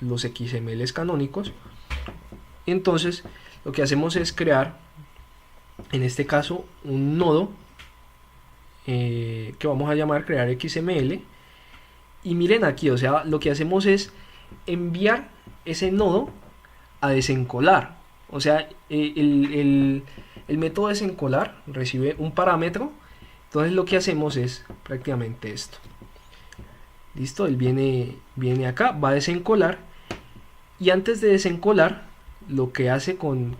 XMLs canónicos. Entonces lo que hacemos es crear, en este caso, un nodo que vamos a llamar crear XML. Y miren aquí, o sea, lo que hacemos es enviar ese nodo a desencolar. O sea, el método desencolar recibe un parámetro. Entonces lo que hacemos es prácticamente esto. Listo, él viene acá, va a desencolar. Y antes de desencolar, lo que hace con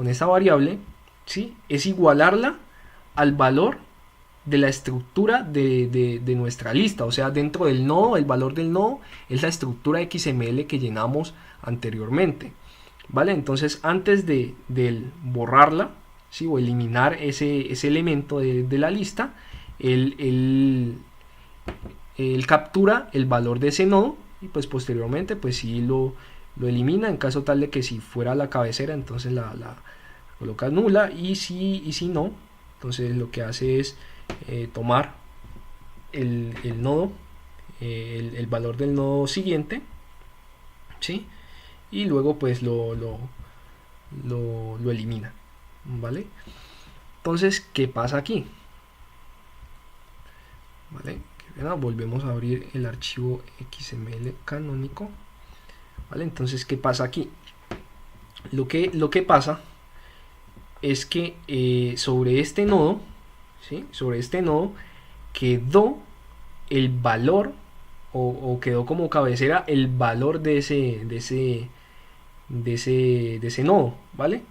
esa variable, ¿sí?, es igualarla al valor de la estructura de nuestra lista. O sea, dentro del nodo, el valor del nodo es la estructura XML que llenamos anteriormente, ¿vale? Entonces, antes de borrarla, ¿sí?, o eliminar ese elemento de la lista, él captura el valor de ese nodo y pues posteriormente pues sí lo elimina, en caso tal de que si fuera la cabecera entonces la coloca nula, y si no, entonces lo que hace es tomar el nodo, el valor del nodo siguiente, ¿sí?, y luego pues lo elimina, ¿vale? Entonces, ¿qué pasa aquí? ¿Vale? Volvemos a abrir el archivo XML canónico, ¿vale? Entonces, ¿qué pasa aquí? Lo que pasa es que sobre este nodo, ¿sí?, sobre este nodo quedó el valor o quedó como cabecera el valor de ese nodo, ¿vale?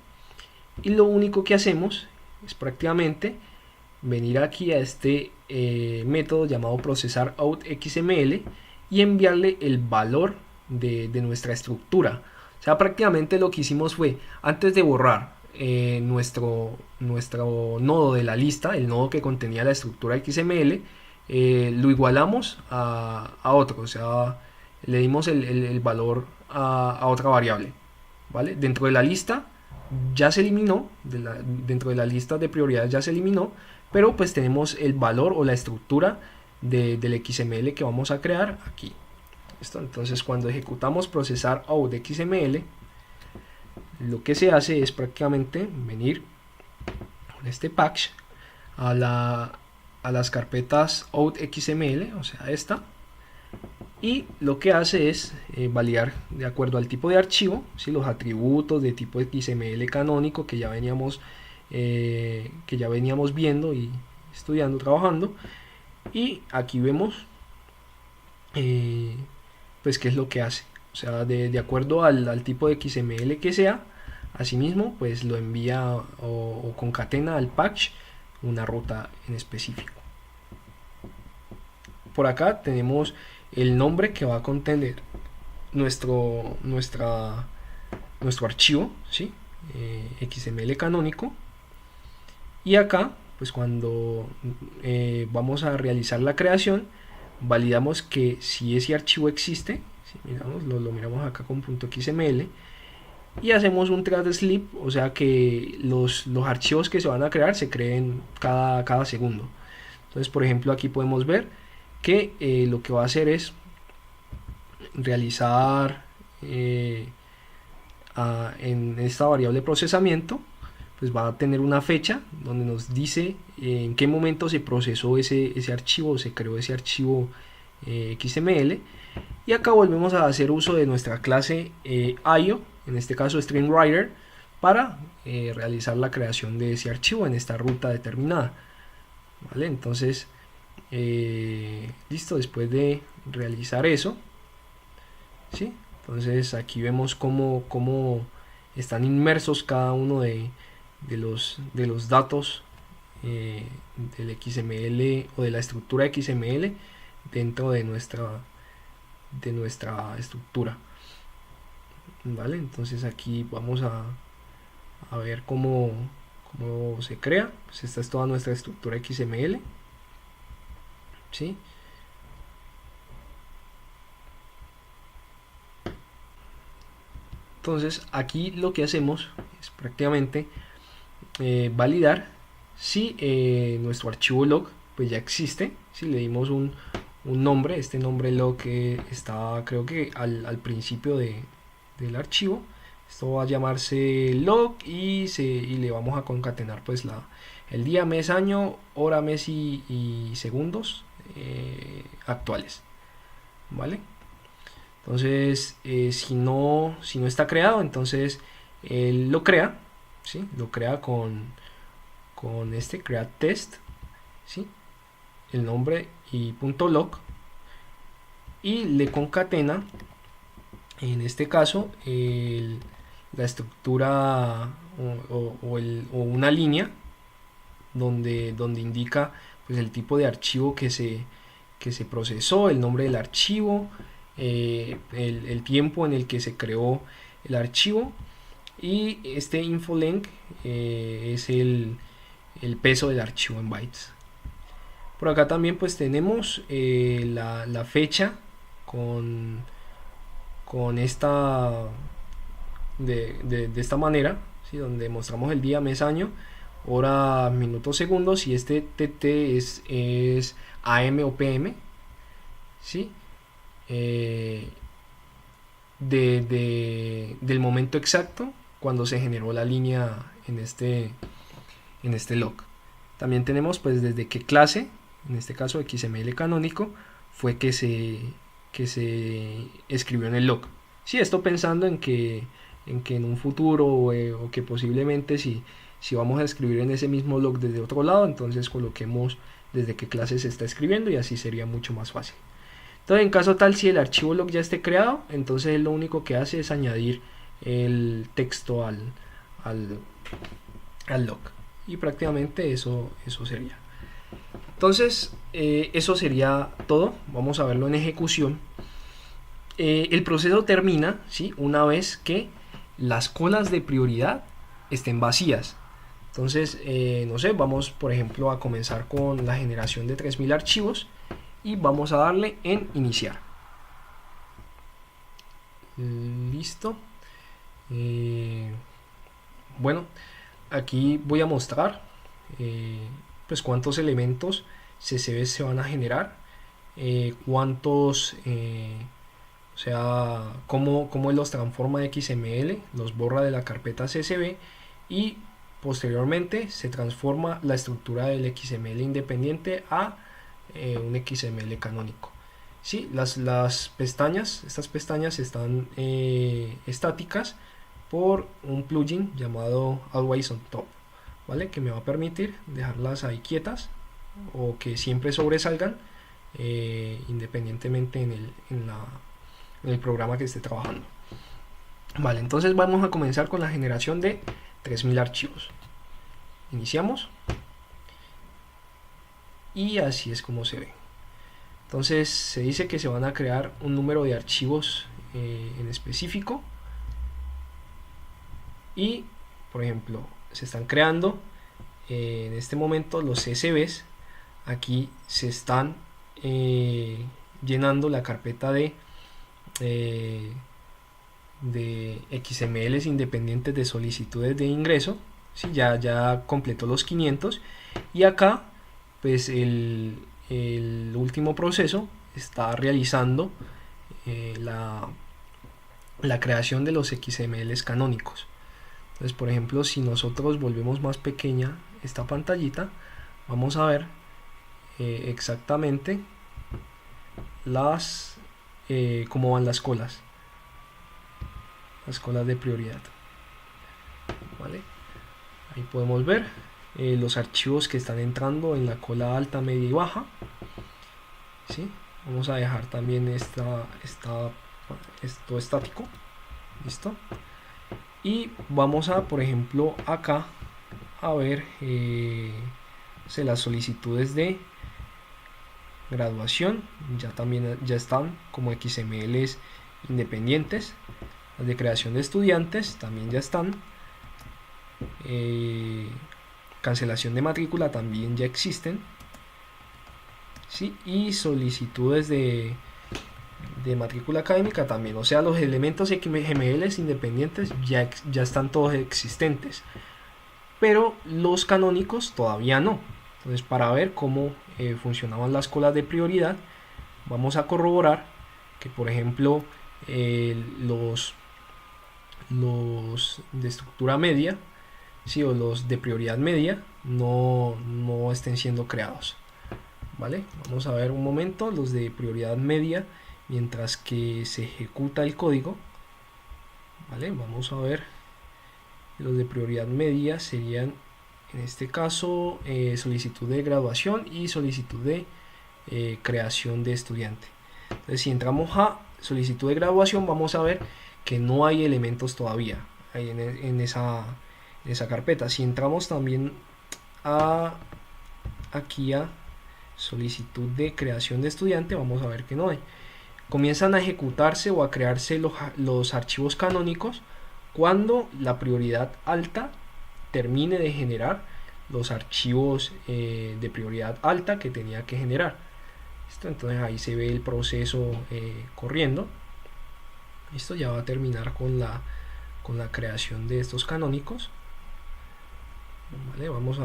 Y lo único que hacemos es prácticamente venir aquí a este método llamado procesar out XML y enviarle el valor de nuestra estructura. O sea, prácticamente lo que hicimos fue, antes de borrar nuestro nodo de la lista, el nodo que contenía la estructura XML, lo igualamos a otro, o sea, le dimos el valor a otra variable, ¿vale? Dentro de la lista ya se eliminó, dentro de la lista de prioridades ya se eliminó, pero pues tenemos el valor o la estructura del XML que vamos a crear aquí. ¿Listo? Entonces, cuando ejecutamos procesar out XML, lo que se hace es prácticamente venir con este patch a las carpetas out XML, o sea, esta, y lo que hace es validar de acuerdo al tipo de archivo, ¿sí?, los atributos de tipo XML canónico que ya veníamos viendo y estudiando, trabajando. Y aquí vemos pues qué es lo que hace. O sea, de acuerdo al tipo de XML que sea, asimismo pues lo envía o concatena al patch una ruta en específico. Por acá tenemos el nombre que va a contener nuestro archivo, ¿sí?, XML canónico. Y acá pues cuando vamos a realizar la creación, validamos que si ese archivo existe, ¿sí?, miramos, lo miramos acá con .xml y hacemos un thread sleep, o sea que los archivos que se van a crear se creen cada segundo. Entonces, por ejemplo, aquí podemos ver que lo que va a hacer es realizar en esta variable procesamiento, pues va a tener una fecha donde nos dice en qué momento se procesó ese archivo, se creó ese archivo XML. Y acá volvemos a hacer uso de nuestra clase IO, en este caso StreamWriter, para realizar la creación de ese archivo en esta ruta determinada, ¿vale? Entonces, listo, después de realizar eso, ¿sí?, Entonces aquí vemos cómo están inmersos cada uno de los datos del XML o de la estructura XML dentro de nuestra estructura. Vale, entonces aquí vamos a ver cómo se crea. Pues esta es toda nuestra estructura XML, ¿sí? Entonces aquí lo que hacemos es prácticamente validar si nuestro archivo log pues ya existe, si le dimos un nombre. Este nombre log está creo que al principio del archivo. Esto va a llamarse log y le vamos a concatenar pues el día, mes, año, hora, mes y segundos actuales, ¿vale? Entonces si no está creado, entonces él lo crea, ¿sí? Lo crea con este create test, ¿sí? El nombre y .log, y le concatena en este caso la estructura o una línea donde indica pues el tipo de archivo que se procesó, el nombre del archivo, el tiempo en el que se creó el archivo, y este infolength es el peso del archivo en bytes. Por acá también pues tenemos la fecha con esta de esta manera, ¿sí? Donde mostramos el día, mes, año, hora, minutos, segundos, y este TT es AM o PM, ¿sí? Del momento exacto cuando se generó la línea en este log. También tenemos pues desde qué clase, en este caso XML canónico, fue que se escribió en el log. Sí, esto pensando en que en un futuro o que posiblemente si vamos a escribir en ese mismo log desde otro lado, entonces coloquemos desde qué clase se está escribiendo y así sería mucho más fácil. Entonces en caso tal, si el archivo log ya esté creado, entonces lo único que hace es añadir el texto al log, y prácticamente eso sería. Entonces eso sería todo. Vamos a verlo en ejecución. El proceso termina, ¿sí? Una vez que las colas de prioridad estén vacías. Entonces no sé, vamos por ejemplo a comenzar con la generación de 3000 archivos y vamos a darle en iniciar. Listo. Bueno, aquí voy a mostrar pues cuántos elementos CSV se van a generar, cuántos o sea, cómo él los transforma de XML, los borra de la carpeta CSV, y posteriormente se transforma la estructura del XML independiente a un XML canónico. Sí, las pestañas, estas pestañas están estáticas por un plugin llamado Always on Top, ¿vale? Que me va a permitir dejarlas ahí quietas o que siempre sobresalgan independientemente en el programa que esté trabajando. Vale, entonces vamos a comenzar con la generación de 3000 archivos. Iniciamos y así es como se ve. Entonces se dice que se van a crear un número de archivos en específico, y por ejemplo se están creando en este momento los CSVs. Aquí se están llenando la carpeta de XMLs independientes de solicitudes de ingreso. ¿Sí? Ya completó los 500, y acá pues el último proceso está realizando la creación de los XMLs canónicos. Entonces por ejemplo, si nosotros volvemos más pequeña esta pantallita, vamos a ver exactamente cómo van las colas de prioridad, ¿vale? Ahí podemos ver los archivos que están entrando en la cola alta, media y baja, ¿sí? Vamos a dejar también esta esto estático, listo. Y vamos a, por ejemplo, acá a ver las solicitudes de graduación. Ya están como XMLs independientes. Las de creación de estudiantes también ya están. Cancelación de matrícula también ya existen, ¿sí? Y solicitudes de matrícula académica también. O sea, los elementos XML independientes ya están todos existentes, pero los canónicos todavía no. Entonces, para ver cómo funcionaban las colas de prioridad, vamos a corroborar que, por ejemplo, los de estructura media, ¿sí? O los de prioridad media no estén siendo creados, ¿vale? Vamos a ver un momento los de prioridad media mientras que se ejecuta el código, ¿vale? Vamos a ver, los de prioridad media serían en este caso solicitud de graduación y solicitud de creación de estudiante. Entonces, si entramos a solicitud de graduación, vamos a ver que no hay elementos todavía ahí en esa carpeta. Si entramos también aquí a solicitud de creación de estudiante, vamos a ver que no hay. Comienzan a ejecutarse o a crearse los archivos canónicos cuando la prioridad alta termine de generar los archivos de prioridad alta que tenía que generar. ¿Listo? Entonces ahí se ve el proceso corriendo. Esto ya va a terminar con la creación de estos canónicos. ¿Vale? Vamos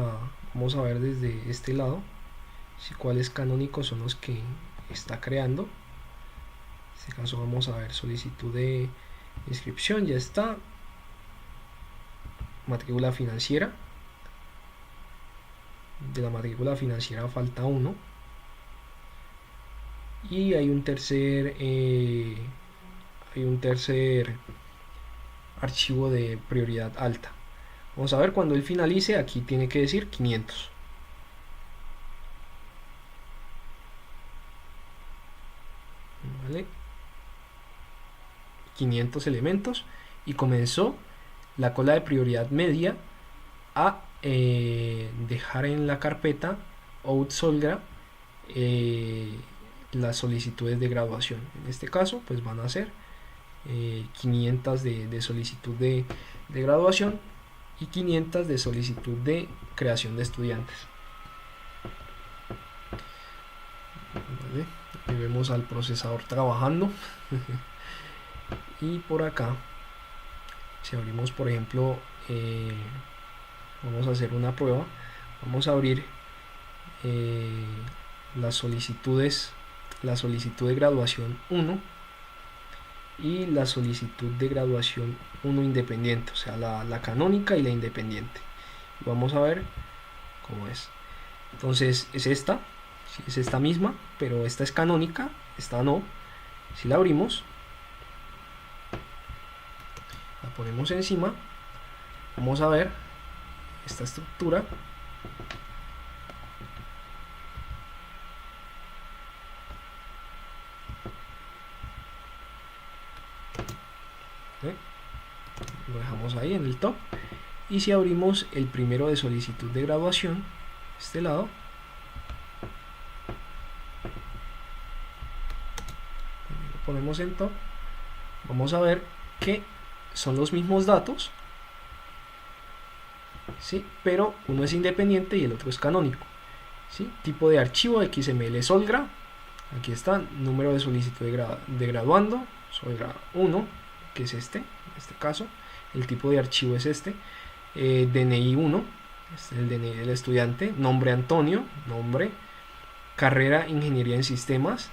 a ver desde este lado cuáles canónicos son los que está creando. En este caso vamos a ver solicitud de inscripción, ya está. Matrícula financiera. De la matrícula financiera falta uno. Y hay un tercer archivo de prioridad alta. Vamos a ver cuando él finalice. Aquí tiene que decir 500. ¿Vale? 500 elementos. Y comenzó la cola de prioridad media a dejar en la carpeta OutSolgra las solicitudes de graduación. En este caso pues van a ser 500 de solicitud de graduación y 500 de solicitud de creación de estudiantes. ¿Vale? Ahí vemos al procesador trabajando. Y por acá, si abrimos, por ejemplo, vamos a hacer una prueba. Vamos a abrir las solicitudes, la solicitud de graduación 1 y la solicitud de graduación 1 independiente, o sea, la canónica y la independiente. Vamos a ver cómo es. Entonces es esta, sí, es esta misma, pero esta es canónica, esta no. Si la abrimos, la ponemos encima, vamos a ver esta estructura. Lo dejamos ahí en el top. Y si abrimos el primero de solicitud de graduación, este lado, lo ponemos en top, vamos a ver que son los mismos datos, ¿sí? Pero uno es independiente y el otro es canónico, ¿sí? Tipo de archivo XML Solgra, aquí está, número de solicitud de graduando, Solgra 1, que es este, en este caso, el tipo de archivo es este, DNI 1, este es el DNI del estudiante, nombre Antonio, nombre, carrera Ingeniería en Sistemas,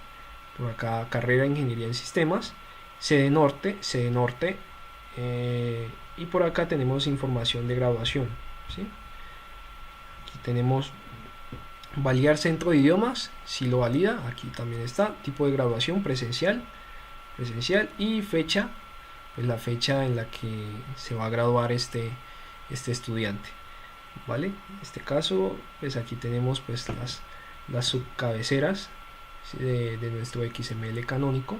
por acá carrera Ingeniería en Sistemas, sede norte, y por acá tenemos información de graduación, ¿sí? Aquí tenemos validar centro de idiomas, si lo valida, aquí también está, tipo de graduación presencial y fecha, pues la fecha en la que se va a graduar este estudiante, ¿vale? En este caso, pues aquí tenemos pues las subcabeceras, ¿sí? de nuestro XML canónico.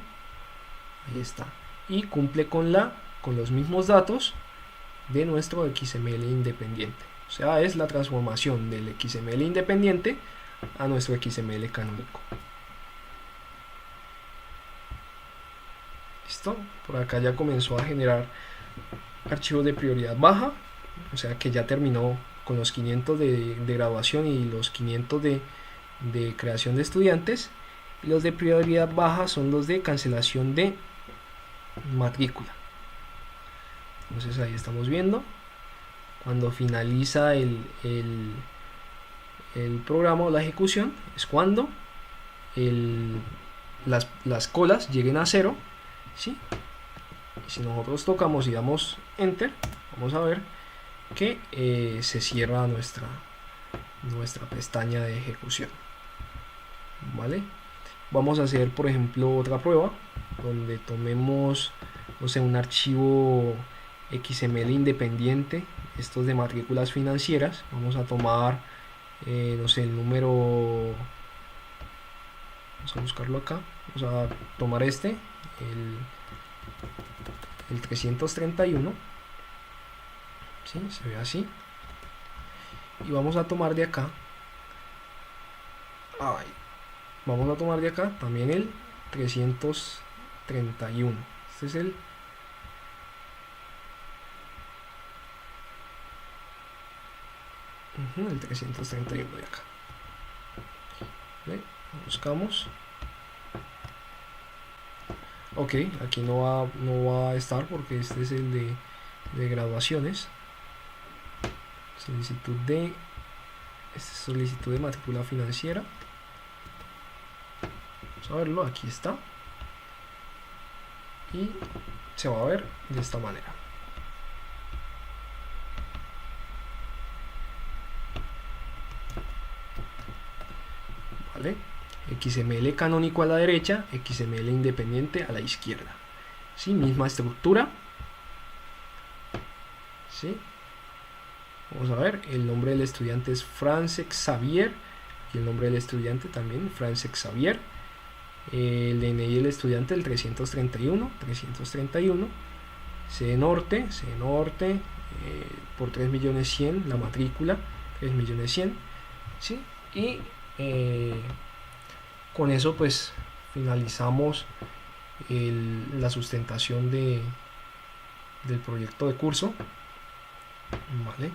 ahí está, y cumple con los mismos datos de nuestro XML independiente. O sea, es la transformación del XML independiente a nuestro XML canónico. Listo, por acá ya comenzó a generar archivos de prioridad baja, o sea que ya terminó con los 500 de graduación y los 500 de creación de estudiantes. Y los de prioridad baja son los de cancelación de matrícula. Entonces ahí estamos viendo cuando finaliza el programa o la ejecución, es cuando las colas lleguen a 0, ¿sí? Y si nosotros tocamos y damos enter, vamos a ver que se cierra nuestra pestaña de ejecución. ¿Vale? Vamos a hacer, por ejemplo, otra prueba donde tomemos, no sé, un archivo XML independiente, estos de matrículas financieras. Vamos a tomar, no sé, el número, vamos a buscarlo acá, vamos a tomar el 331, ¿sí? Se ve así, y vamos a tomar de acá, vamos a tomar de acá también el 331. Este es el el 331 de acá. ¿Ve? Buscamos. Ok, aquí no va a estar porque este es el de graduaciones. Solicitud de matrícula financiera. Vamos a verlo, aquí está. Y se va a ver de esta manera. ¿Vale? XML canónico a la derecha, XML independiente a la izquierda. ¿Sí? Misma estructura. ¿Sí? Vamos a ver, el nombre del estudiante es Francesc Xavier y el nombre del estudiante también, Francesc Xavier. El DNI del estudiante, el 331, C norte, por 3.100.000, la matrícula, 3.100.000, ¿sí? Y con eso pues finalizamos la sustentación del proyecto de curso. ¿Vale?